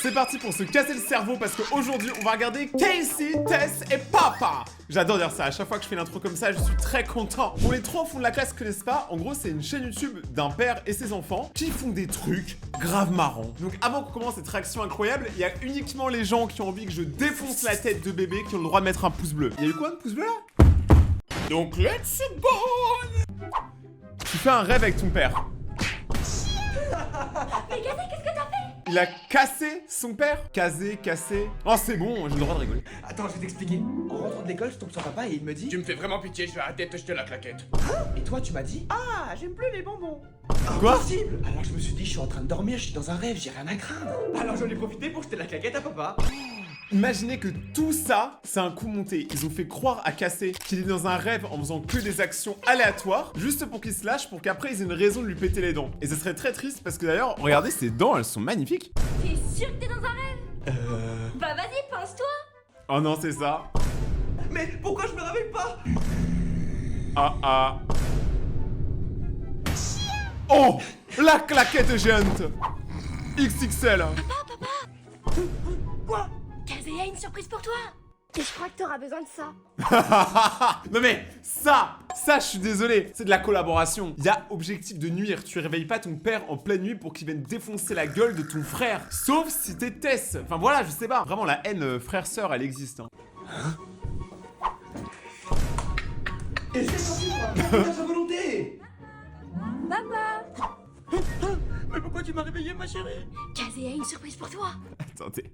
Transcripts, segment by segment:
C'est parti pour se casser le cerveau parce qu'aujourd'hui on va regarder Casey, Tess et Papa. J'adore dire ça, à chaque fois que je fais l'intro comme ça je suis très content. Pour les trois au fond de la classe qui connaissent pas, en gros c'est une chaîne YouTube d'un père et ses enfants qui font des trucs grave marrants. Donc avant qu'on commence cette réaction incroyable, il y a uniquement les gens qui ont envie que je défonce la tête de bébé qui ont le droit de mettre un pouce bleu. Il y a eu quoi un pouce bleu là? Donc let's go. Tu fais un rêve avec ton père. Mais Kazé, qu'est-ce que t'as fait? Il a cassé son père? Cassé. Oh c'est bon, j'ai le droit de rigoler. Attends, je vais t'expliquer. En rentrant de l'école, je tombe sur papa et il me dit... Tu me fais vraiment pitié, je vais arrêter de te jeter la claquette. Et toi, tu m'as dit... Ah, j'aime plus les bonbons. Quoi? Impossible. Alors je me suis dit, je suis en train de dormir, je suis dans un rêve, j'ai rien à craindre. Alors j'en ai profité pour jeter la claquette à papa. Imaginez que tout ça, c'est un coup monté. Ils ont fait croire à Cassé qu'il est dans un rêve en faisant que des actions aléatoires, juste pour qu'il se lâche, pour qu'après ils aient une raison de lui péter les dents. Et ce serait très triste parce que d'ailleurs, regardez ses dents, elles sont magnifiques. T'es sûr que t'es dans un rêve? Bah vas-y, pince-toi. Oh non, c'est ça. Mais pourquoi je me réveille pas? Ah. Oh, la claquette géante. XXL. Quoi? Kazé a une surprise pour toi. Et je crois que t'auras besoin de ça. Non mais ça, je suis désolé, c'est de la collaboration. Il y a objectif de nuire, tu réveilles pas ton père en pleine nuit pour qu'il vienne défoncer la gueule de ton frère. Sauf si t'es Tess. Enfin voilà, je sais pas. Vraiment la haine frère-sœur, elle existe. Hein. Et c'est sorti pour sa volonté. Papa, Mais pourquoi tu m'as réveillé, ma chérie? Kazé a une surprise pour toi. Attendez.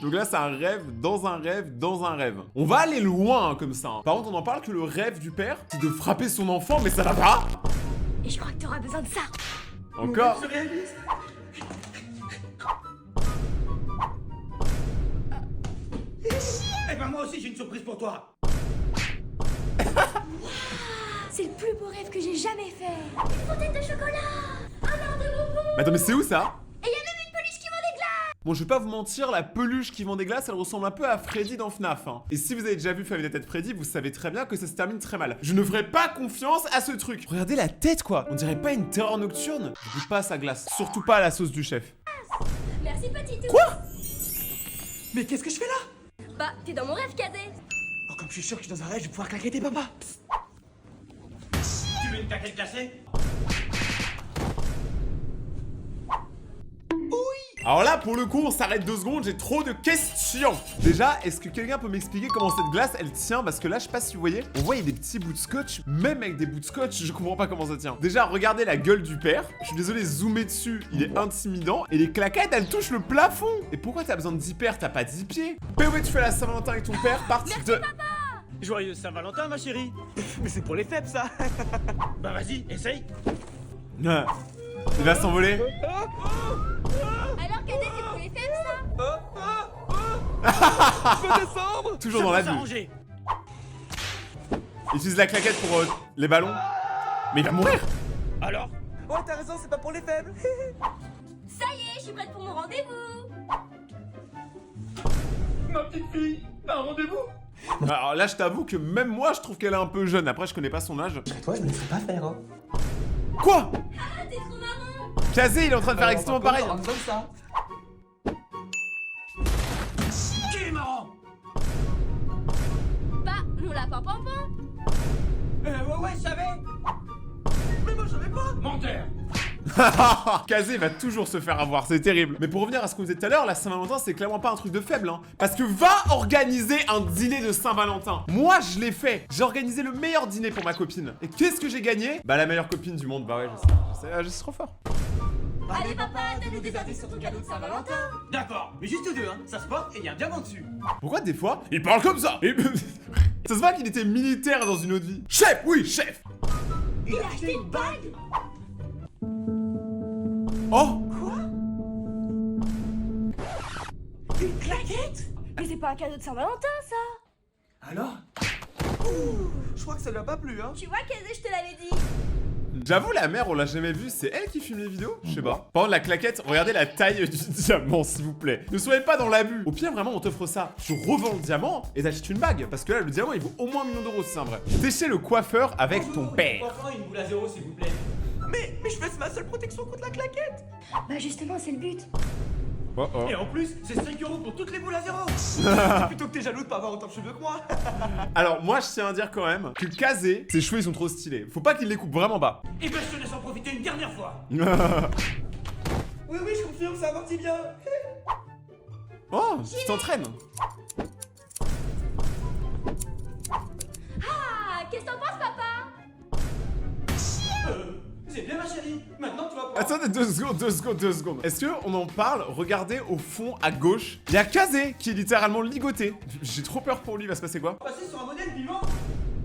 Donc là, c'est un rêve dans un rêve dans un rêve. On va aller loin hein, comme ça. Hein. Par contre, on en parle que le rêve du père, c'est de frapper son enfant, mais ça va pas. Et je crois que t'auras besoin de ça. Encore. Se réalise. Eh ben moi aussi j'ai une surprise pour toi. C'est le plus beau rêve que j'ai jamais fait. Une fontaine de chocolat, un art de bonbons. Mais attends, mais c'est où ça? Et il y a même une peluche qui vend des glaces. Bon, je vais pas vous mentir, la peluche qui vend des glaces, elle ressemble un peu à Freddy dans FNAF. Hein. Et si vous avez déjà vu Famille des têtes Freddy, vous savez très bien que ça se termine très mal. Je ne ferai pas confiance à ce truc. Regardez la tête, quoi. On dirait pas une terreur nocturne. Je goûte pas à sa glace. Surtout pas à la sauce du chef. Merci petit tout. Quoi? Mais qu'est-ce que je fais là? Bah, t'es dans mon rêve, Kazé. Oh, comme je suis sûr que je suis dans un rêve, je vais pouvoir claquer tes papas. Tu veux une claquette glacée? Alors là, pour le coup, on s'arrête 2 secondes, j'ai trop de questions. Déjà, est-ce que quelqu'un peut m'expliquer comment cette glace, elle tient? Parce que là, je sais pas si vous voyez, on voit il y a des petits bouts de scotch. Même avec des bouts de scotch, je comprends pas comment ça tient. Déjà, regardez la gueule du père. Je suis désolé, zoomer dessus, il est intimidant. Et les claquettes, elles touchent le plafond. Et pourquoi t'as besoin de 10 paires? T'as pas 10 pieds? POV, tu fais la Saint-Valentin avec ton père, partie 2. Joyeux Saint-Valentin, ma chérie. Mais c'est pour les faibles ça. Bah vas-y, essaye. Ah. Il va s'envoler. Alors, Kazé, c'est pour les faibles, ça? Je peux descendre? Toujours dans la vue. S'arranger. Il utilise la claquette pour les ballons. Mais il va mourir. Alors? Ouais, t'as raison, c'est pas pour les faibles. Ça y est, je suis prête pour mon rendez-vous. Ma petite fille, t'as un rendez-vous? Alors là, je t'avoue que même moi, je trouve qu'elle est un peu jeune. Après, je connais pas son âge. Toi, je me laisserai pas faire, hein. Quoi? Ah, t'es trop marrant. Kazé, il est en train de faire exactement pareil. Comme ça. Qui est marrant? Bah, mon lapin pampan. Ouais, je savais. Mais moi, je savais pas. Menteur. Kazé va toujours se faire avoir, c'est terrible. Mais pour revenir à ce qu'on disait tout à l'heure, la Saint-Valentin, c'est clairement pas un truc de faible, hein. Parce que va organiser un dîner de Saint-Valentin. Moi, je l'ai fait. J'ai organisé le meilleur dîner pour ma copine. Et qu'est-ce que j'ai gagné? Bah, la meilleure copine du monde. Bah ouais, je sais trop fort. Allez, papa, donne-nous des indices sur ton cadeau de Saint-Valentin. D'accord, mais juste deux, hein. Ça se porte et il y a un diamant dessus. Pourquoi des fois, il parle comme ça? Ça se voit qu'il était militaire dans une autre vie. Chef, oui, chef. Il a acheté une bague. Oh, Une claquette? Mais c'est pas un cadeau de Saint-Valentin, ça. Alors? Je crois que ça lui a pas plu, hein. Tu vois, Kazé, je te l'avais dit. j'avoue, la mère, on l'a jamais vue. C'est elle qui filme les vidéos? Je sais pas. Par contre, la claquette, regardez la taille du diamant, s'il vous plaît. Ne soyez pas dans l'abus. Au pire, vraiment, on t'offre ça. Tu revends le diamant et t'achètes une bague. Parce que là, le diamant, il vaut au moins 1 million d'euros, si c'est un vrai. T'es chez le coiffeur avec ton père. Enfin, une boule à zéro, s'il vous plaît. Mais je fais ma seule protection contre la claquette. Bah, justement, c'est le but. Oh oh. Et en plus, c'est 5 € pour toutes les boules à zéro. Plutôt que t'es jaloux de pas avoir autant de cheveux que moi. Alors moi je tiens à dire quand même que Kazé, ses cheveux ils sont trop stylés. Faut pas qu'il les coupe vraiment bas. Et ben je te laisse en profiter une dernière fois. Oui, je confirme, ça amortit bien. Oh, tu t'entraînes. Ah, qu'est-ce que t'en penses, papa? C'est bien ma chérie. Maintenant tu vas pouvoir... Attendez 2 secondes. Est-ce qu'on en parle? Regardez au fond à gauche. Il y a Kazé qui est littéralement ligoté. J'ai trop peur pour lui, il va se passer quoi? passer sur un modèle vivant.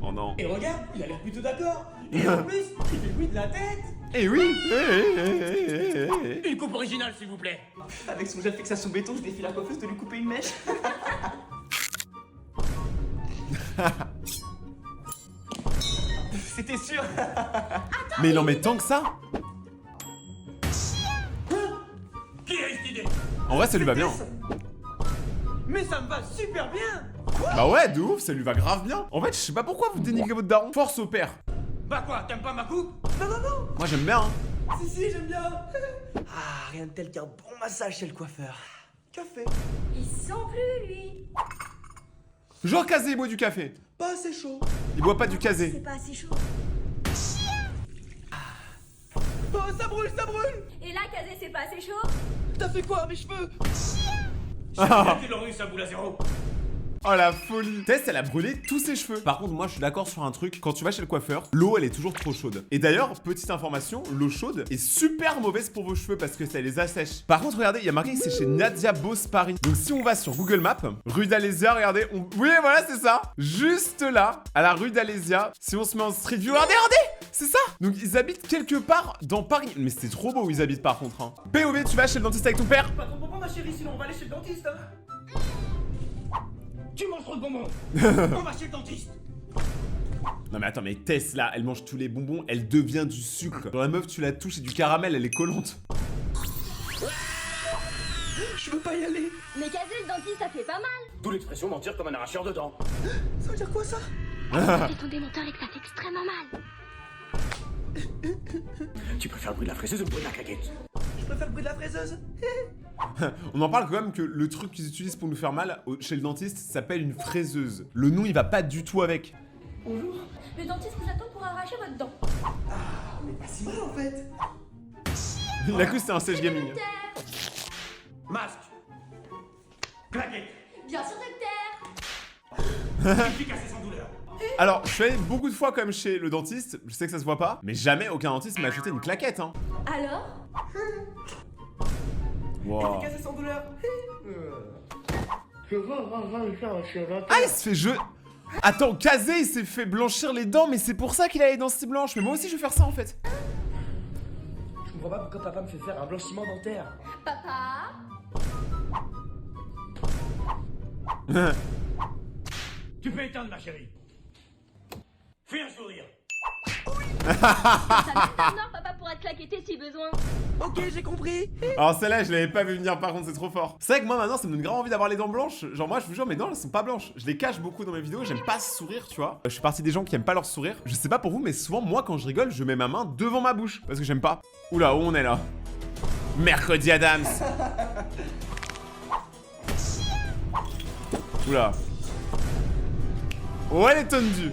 Oh non. Et regarde, il a l'air plutôt d'accord. Et en plus, il fait le bruit de la tête. Eh oui. Une coupe originale, s'il vous plaît. Avec son gel fixation béton, je défie la coiffeuse de lui couper une mèche. C'était sûr. Mais il en met tant que ça? Qui a eu cette idée? En vrai ça lui va bien. Mais ça me va super bien. Bah ouais, de ouf, ça lui va grave bien. En fait, je sais pas pourquoi vous dénigrez votre daron. Force au père. Bah quoi, t'aimes pas ma coupe? Non, non, non. Moi j'aime bien. Hein. Si, j'aime bien. Ah, rien de tel qu'un bon massage chez le coiffeur. Café. Il sent plus, lui. Genre Kazé il boit du café. Pas assez chaud. Il boit pas du C'est Kazé. pas assez chaud. Oh, ça brûle, ça brûle. Et là, Kazé, c'est pas assez chaud? T'as fait quoi à mes cheveux? Ah. Tu l'aurais eu sa boule à zéro. Oh la folie. Tess elle a brûlé tous ses cheveux. Par contre moi je suis d'accord sur un truc. Quand tu vas chez le coiffeur, l'eau elle est toujours trop chaude. Et d'ailleurs, petite information, l'eau chaude est super mauvaise pour vos cheveux parce que ça les assèche. Par contre regardez, il y a marqué que c'est chez Nadia Boss Paris. Donc si on va sur Google Maps, rue d'Alésia, regardez, oui voilà c'est ça. Juste là, à la rue d'Alésia, si on se met en street view, regardez, c'est ça. Donc ils habitent quelque part dans Paris. Mais c'est trop beau où ils habitent par contre. Hein. POV, tu vas chez le dentiste avec ton père? Pas trop bonbon ma chérie, sinon on va aller chez le dentiste. Hein. Tu manges trop de bonbons. On va chez le dentiste. Non mais attends, mais Tess là, elle mange tous les bonbons, elle devient du sucre. Dans la meuf, tu la touches et du caramel, elle est collante. Je veux pas y aller. Mais Kazé, le dentiste, ça fait pas mal. D'où l'expression mentir comme un arracheur de dents. Ça veut dire quoi ça? C'est ton démenteur et que ça fait extrêmement mal. Tu préfères le bruit de la fraiseuse ou le bruit de la claquette? Je préfère le bruit de la fraiseuse. On en parle quand même que le truc qu'ils utilisent pour nous faire mal chez le dentiste s'appelle une fraiseuse. Le nom il va pas du tout avec. Bonjour. Le dentiste vous attend pour arracher votre dent. Mais pas si mal en fait. Il a cru que c'était un sèche gaming. Masque. Claquette. Bien sûr, docteur. Efficace et sans douleur. Alors, je suis allé beaucoup de fois quand même chez le dentiste, je sais que ça se voit pas, mais jamais aucun dentiste m'a acheté une claquette hein. Alors? Wow. Efficace et sans douleur. Ah il se fait jeu. Attends, Kazé il s'est fait blanchir les dents, mais c'est pour ça qu'il a les dents si blanches. Mais moi aussi je vais faire ça en fait. Je comprends pas pourquoi papa me fait faire un blanchiment dentaire. Papa? Tu peux éteindre ma chérie. Fais un sourire. Ça met nord, papa pourra te claqueter si besoin. Ok, j'ai compris. Alors celle-là je l'avais pas vu venir par contre, c'est trop fort. C'est vrai que moi maintenant ça me donne grave envie d'avoir les dents blanches. Genre moi je vous jure mes dents elles sont pas blanches. Je les cache beaucoup dans mes vidéos, j'aime pas sourire tu vois. Je suis partie des gens qui aiment pas leur sourire. Je sais pas pour vous mais souvent moi quand je rigole je mets ma main devant ma bouche. Parce que j'aime pas. Oula où on est là? Mercredi Adams. Oula. Oh elle est tendue.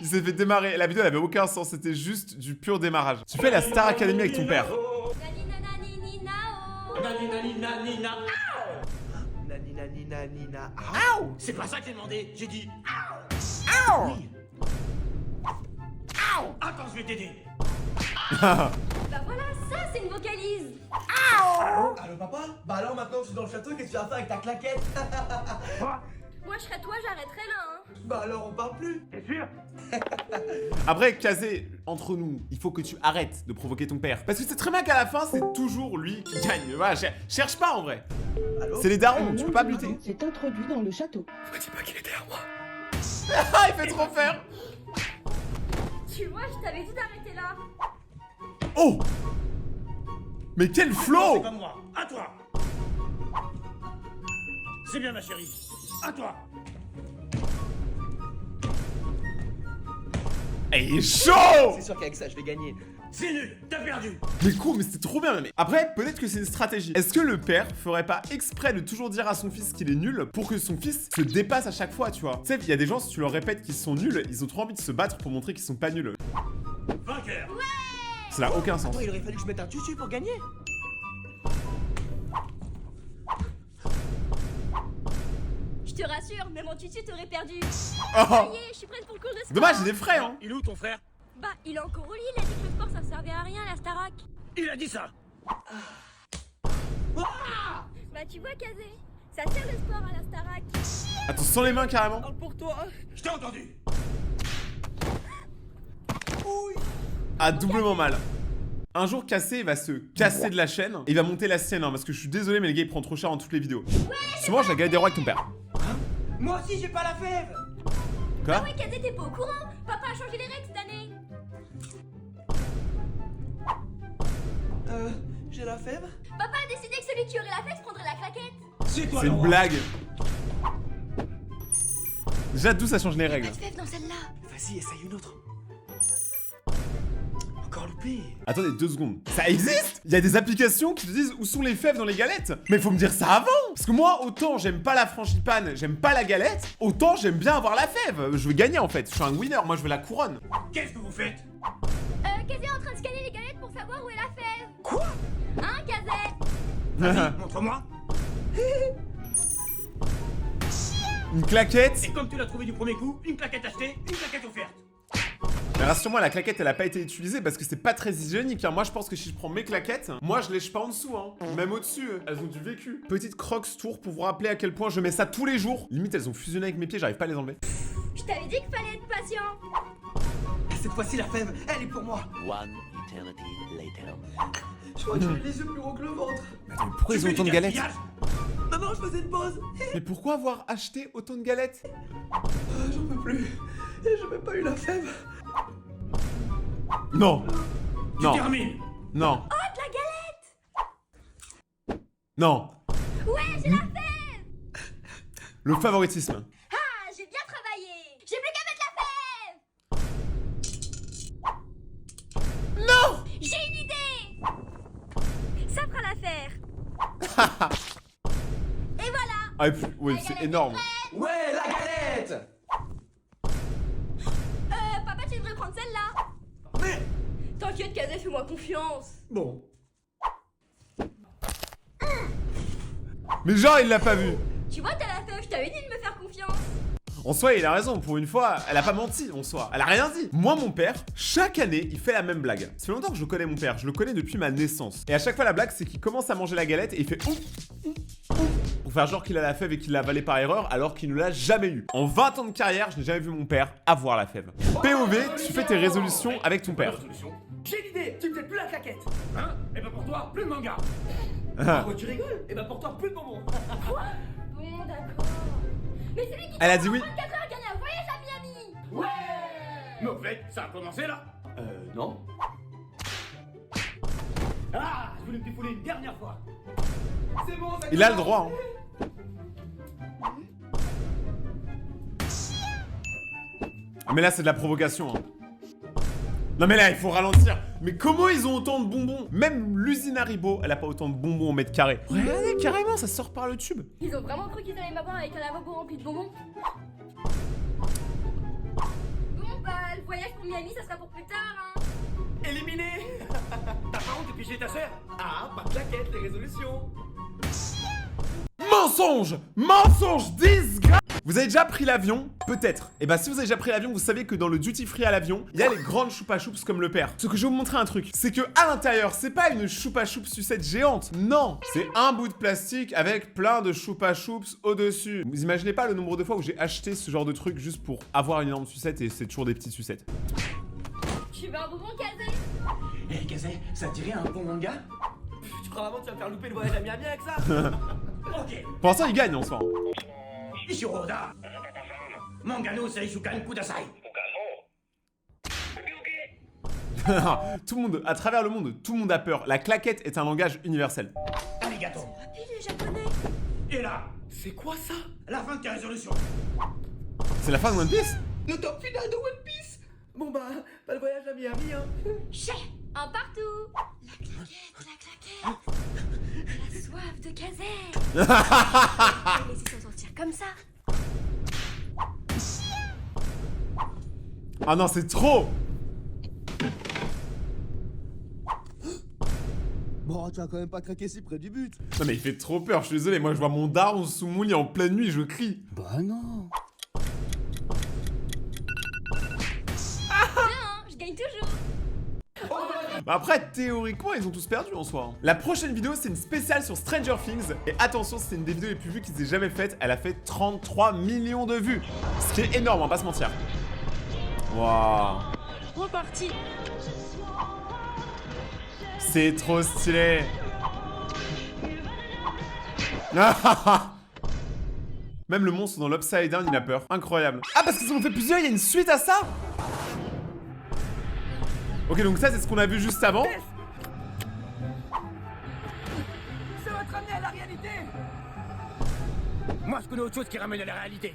Il s'est fait démarrer. La vidéo elle avait aucun sens, c'était juste du pur démarrage. Tu fais la Star Academy avec ton père. Nanina nina nina. C'est pas ça que j'ai demandé. J'ai dit. Ow. Attends, je vais t'aider. Bah voilà, ça c'est une vocalise. Allô papa? Bah alors maintenant que je suis dans le château, qu'est-ce que tu vas faire avec ta claquette? Moi je serais toi, j'arrêterais là hein. Bah alors on parle plus. T'es sûr? Après, Kazé, entre nous, il faut que tu arrêtes de provoquer ton père. Parce que c'est très bien qu'à la fin, c'est toujours lui qui gagne. Voilà, cherche pas en vrai. Allô? C'est les darons, tu peux pas buter. s'est introduit dans le château. Me dis pas qu'il est derrière moi. Ah, il fait trop faire. Tu vois, je t'avais dit d'arrêter là. Oh. Mais quel C'est flow. pas moi. À toi. C'est bien ma chérie. À toi. Eh, il est chaud. C'est sûr qu'avec ça je vais gagner. C'est nul, t'as perdu. Mais cool, mais c'était trop bien. Mais après, peut-être que c'est une stratégie. Est-ce que le père ferait pas exprès de toujours dire à son fils qu'il est nul pour que son fils se dépasse à chaque fois, tu vois? Tu sais, il y a des gens, si tu leur répètes qu'ils sont nuls, ils ont trop envie de se battre pour montrer qu'ils sont pas nuls. Vainqueur. Ça n'a aucun sens. Toi, il aurait fallu que je mette un tutu pour gagner. Je te rassure, même en tutu t'aurais perdu. Oh. Ça y est, je suis prête pour le cours de sport. Dommage, j'ai des frais, hein. Il est où ton frère? Bah, il est encore au lit, il a dit que le sport ça servait à rien, la Starac. Il a dit ça. Bah, tu vois, Kazé, ça sert le sport à la Starac. Attends, sans les mains carrément. Pour toi. Je t'ai entendu. Ah, doublement mal. Un jour, Cassé va se casser de la chaîne et il va monter la sienne, hein, parce que je suis désolé, mais le gars il prend trop cher dans toutes les vidéos. Tu manges la galette des rois avec ton père. Moi aussi, j'ai pas la fève. Quoi? Ouais, Kazé, t'es pas au courant? Papa a changé les règles cette année. J'ai la fève. Papa a décidé que celui qui aurait la fesse prendrait la claquette. C'est toi C'est le une roi. blague. Déjà, d'où ça change les Pas règles? de fève dans celle-là. Vas-y, essaye une autre. Encore loupé. Attendez 2 secondes. Ça existe? Il y a des applications qui te disent où sont les fèves dans les galettes. Mais faut me dire ça avant. Parce que moi, autant j'aime pas la frangipane, j'aime pas la galette, autant j'aime bien avoir la fève. Je veux gagner en fait. Je suis un winner. Moi, je veux la couronne. Qu'est-ce que vous faites? Kazé est en train de scanner les galettes pour savoir où est la fève. Quoi? Hein, Kazé? Montre-moi. Une claquette. Et comme tu l'as trouvé du premier coup, une claquette achetée, une claquette offerte. Mais rassure-moi, la claquette elle a pas été utilisée parce que c'est pas très hygiénique. Hein. Moi, je pense que si je prends mes claquettes, moi je lèche pas en dessous. Hein. Même au-dessus, elles ont du vécu. Petite Crocs Tour pour vous rappeler à quel point je mets ça tous les jours. Limite, elles ont fusionné avec mes pieds, j'arrive pas à les enlever. Je t'avais dit qu'il fallait être patient. Cette fois-ci, la fève, elle est pour moi. One eternity later. Je crois que j'ai les yeux plus gros que le ventre. Attends, mais pourquoi ils ont Tu autant de fais du galettes? gaspillage? Non, je faisais une pause. Mais pourquoi avoir acheté autant de galettes? J'en peux plus. Et j'ai même pas eu la fève. Non. Tu Non. termines. Non. Oh, de la galette. Non. Ouais, j'ai la fève. Le favoritisme. Ah, j'ai bien travaillé. J'ai plus qu'à mettre la fève. Non. J'ai une idée. Ça fera l'affaire. Et voilà. Ah, et puis, oui, c'est énorme. Ouais, la galette. Papa, tu devrais prendre celle-là. Mais... T'inquiète, Kazé, fais-moi confiance. Bon. Mais genre, il l'a pas vu. Tu vois, t'as la fève, je t'avais dit de me faire confiance. En soi, il a raison. Pour une fois, elle a pas menti, en soi. Elle a rien dit. Moi, mon père, chaque année, il fait la même blague. Ça fait longtemps que je connais mon père. Je le connais depuis ma naissance. Et à chaque fois, la blague, c'est qu'il commence à manger la galette et il fait ouf, ouf, ouf, pour faire genre qu'il a la fève et qu'il l'a avalée par erreur, alors qu'il ne l'a jamais eu. En 20 ans de carrière, je n'ai jamais vu mon père avoir la fève. POV, tu fais tes résolutions avec ton père. J'ai l'idée, tu me fais plus la claquette. Hein? Et ben pour toi, plus de manga. Oh, tu rigoles? Et ben pour toi, plus de bonbons. Bon, d'accord. Mais c'est lui qui Elle a dit oui. 24 heures à gagner un voyage à Miami. Ouais. Mais au fait, ça a commencé là. Non. Ah, je voulais me défouler une dernière fois. C'est bon, ça Il a le droit. Hein. Ah, mais là, c'est de la provocation. Hein. Non mais là, il faut ralentir. Mais comment ils ont autant de bonbons? Même l'usine Haribo, elle a pas autant de bonbons au mètre carré. Regardez, carrément, ça sort par le tube. Ils ont vraiment cru qu'ils allaient m'avoir avec un lavabo rempli de bonbons. Bon, bah, le voyage pour Miami, ça sera pour plus tard, hein. Éliminé. T'as pas honte de piger ta sœur? Ah, pas de claquette, les résolutions. Mensonge! Mensonge! Disgrâce! Vous avez déjà pris l'avion? Peut-être. Et bah si vous avez déjà pris l'avion, vous savez que dans le duty free à l'avion, il y a les grandes choupa choups comme le père. Ce que je vais vous montrer un truc, c'est que à l'intérieur, c'est pas une choupa choups sucette géante. Non! C'est un bout de plastique avec plein de choupa choups au-dessus. Vous imaginez pas le nombre de fois où j'ai acheté ce genre de truc juste pour avoir une énorme sucette et c'est toujours des petites sucettes. Tu veux un bonbon, Kazé? Eh, Kazé, ça te dirait un bon manga? Tu crois vraiment que tu vas me faire louper le voyage à Miami avec ça? Ok. Pour l'instant, il gagne en soi. Ishiroda. Mangano Seishukan Kudasai. Tout le monde, à travers le monde, tout le monde a peur. La claquette est un langage universel. Arigato. Puis les japonais. Et là, C'est quoi ça? la fin de tes résolutions. C'est la fin de One Piece? Le top final de One Piece. Bon bah, pas le voyage à Miami, hein. Chais, Un partout. La claquette. La soif de Kazet. Laissez s'en sortir comme ça. Ah non, c'est trop. Bon, tu vas quand même pas craquer si près du but. Non mais il fait trop peur, je suis désolé. Moi je vois mon daron sous mon lit en pleine nuit, je crie. Bah non. Je gagne toujours. Bah après, théoriquement, ils ont tous perdu en soi. La prochaine vidéo, c'est une spéciale sur Stranger Things. Et attention, c'est une des vidéos les plus vues qu'ils aient jamais faites. Elle a fait 33 millions de vues. Ce qui est énorme, on va pas se mentir. Waouh. Reparti. C'est trop stylé. Même le monstre dans l'Upside Down, il a peur. Incroyable. Ah, parce qu'ils en ont fait plusieurs, il y a une suite à ça. Ok, donc ça, c'est ce qu'on a vu juste avant. Ça va te ramener à la réalité. Moi, je connais autre chose qui ramène à la réalité.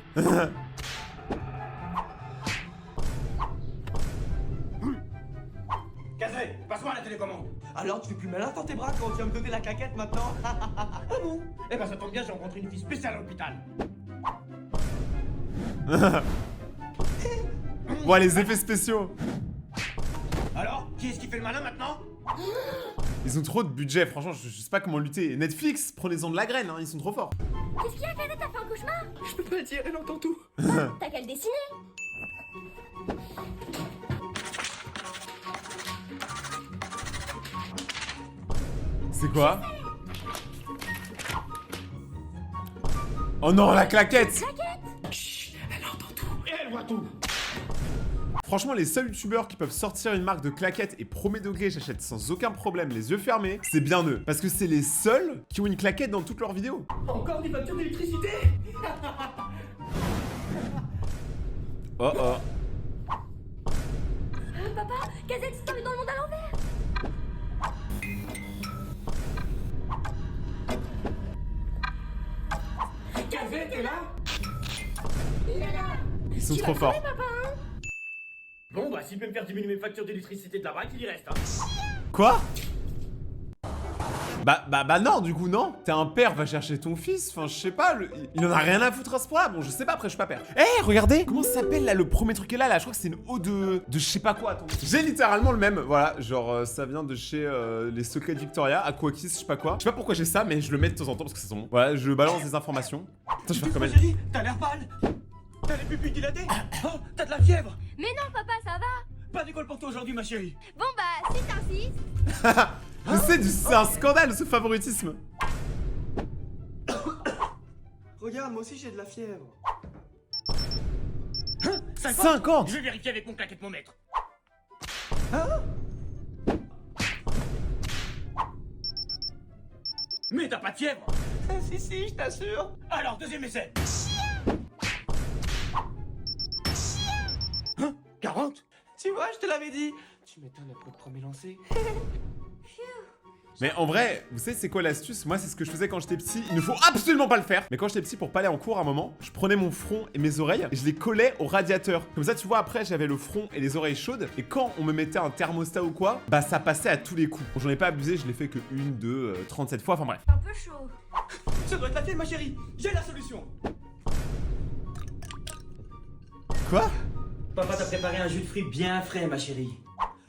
Kazé, passe-moi la télécommande. Alors, tu fais plus malin dans tes bras quand tu vas me donner la claquette maintenant? Ah bon? Eh ben, ça tombe bien, j'ai rencontré une fille spéciale à l'hôpital. Bon, les effets spéciaux. Alors, qui est-ce qui fait le malin maintenant? Ils ont trop de budget, franchement, je sais pas comment lutter. Netflix, prenez-en de la graine, hein, ils sont trop forts. Qu'est-ce qu'il y a, Kazet? T'as fait un cauchemar? Je peux pas le dire, elle entend tout. T'as qu'à le dessiner. C'est quoi? Oh non, la claquette! Elle entend tout. Et elle voit tout. Franchement, les seuls youtubeurs qui peuvent sortir une marque de claquettes et premier degré, j'achète sans aucun problème, les yeux fermés, c'est bien eux. Parce que c'est les seuls qui ont une claquette dans toutes leurs vidéos. Encore des factures d'électricité. Oh oh. Papa, Kazet s'est tombé dans le monde à l'envers. Kazé, t'es là? Ils sont trop forts. Bon, bah, s'il peut me faire diminuer mes factures d'électricité de la baraque, il y reste, hein. Quoi? Bah non, du coup, non. T'es un père, va chercher ton fils. Enfin, je sais pas, il en a rien à foutre à ce point-là. Bon, je sais pas, après, je suis pas père. Eh, regardez! Comment ça s'appelle là, le premier truc est là, je crois que c'est une eau de je sais pas quoi, attends. J'ai littéralement le même, voilà, genre, ça vient de chez les Secrets de Victoria, Aquakis, je sais pas quoi. Je sais pas pourquoi j'ai ça, mais je le mets de temps en temps parce que c'est son nom. Voilà, je balance des informations. Attends, je vais faire comme elle. Chérie, t'as l'air pâle. T'as les pupilles dilatées. Oh, t'as de la fièvre. Mais non, papa, ça va. Pas d'école pour toi aujourd'hui, ma chérie. Bon, bah, si t'insistes. Mais c'est un scandale, ce favoritisme. Regarde, moi aussi j'ai de la fièvre. 50. Je vais vérifier avec mon claquette-mon-mètre. Mais t'as pas de fièvre? Si, je t'assure. Alors, deuxième essai. 40? Tu vois, je te l'avais dit. Tu m'étonnes après le premier lancé. Mais en vrai, vous savez c'est quoi l'astuce? Moi c'est ce que je faisais quand j'étais petit. Il ne faut absolument pas le faire. Mais quand j'étais petit, pour pas aller en cours à un moment, je prenais mon front et mes oreilles et je les collais au radiateur. Comme ça, tu vois, après j'avais le front et les oreilles chaudes. Et quand on me mettait un thermostat ou quoi, bah ça passait à tous les coups. Bon, j'en ai pas abusé, je l'ai fait que 1, 2, 37 fois, enfin bref. Un peu chaud. Ça doit être la fièvre, ma chérie. J'ai la solution. Quoi? Papa t'a préparé un jus de fruits bien frais, ma chérie.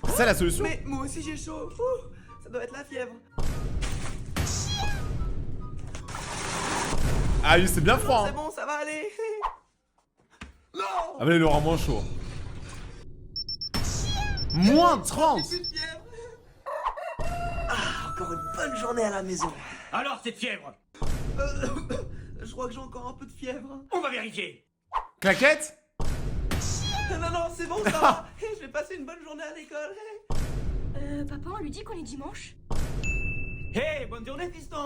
C'est ça la solution? Mais moi aussi j'ai chaud. Fou, ça doit être la fièvre. Ah oui, c'est bien froid. C'est Hein. bon, ça va aller. Non. Ah mais il aura moins chaud. Moins 30. Plus de fièvre. Ah, encore une bonne journée à la maison. Alors, cette fièvre? Je crois que j'ai encore un peu de fièvre. On va vérifier. Claquette? Non, c'est bon, ça va. Je vais passer une bonne journée à l'école. Papa, on lui dit qu'on est dimanche. Hey, bonne journée, fiston.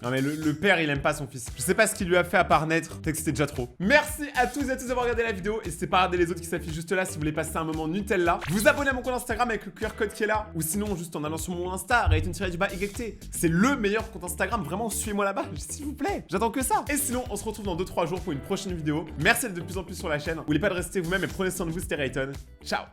Non mais le père il aime pas son fils. Je sais pas ce qu'il lui a fait à part naître. Peut-être que c'était déjà trop. Merci à tous et à tous d'avoir regardé la vidéo. N'hésitez pas à regarder les autres qui s'affichent juste là si vous voulez passer un moment Nutella. Vous abonnez à mon compte Instagram avec le QR code qui est là. Ou sinon juste en allant sur mon Insta, Rayton-YT. C'est le meilleur compte Instagram. Vraiment suivez-moi là-bas, s'il vous plaît. J'attends que ça. Et sinon on se retrouve dans 2-3 jours pour une prochaine vidéo. Merci d'être de plus en plus sur la chaine. N'oubliez pas de rester vous-même et prenez soin de vous, c'était Rayton. Ciao.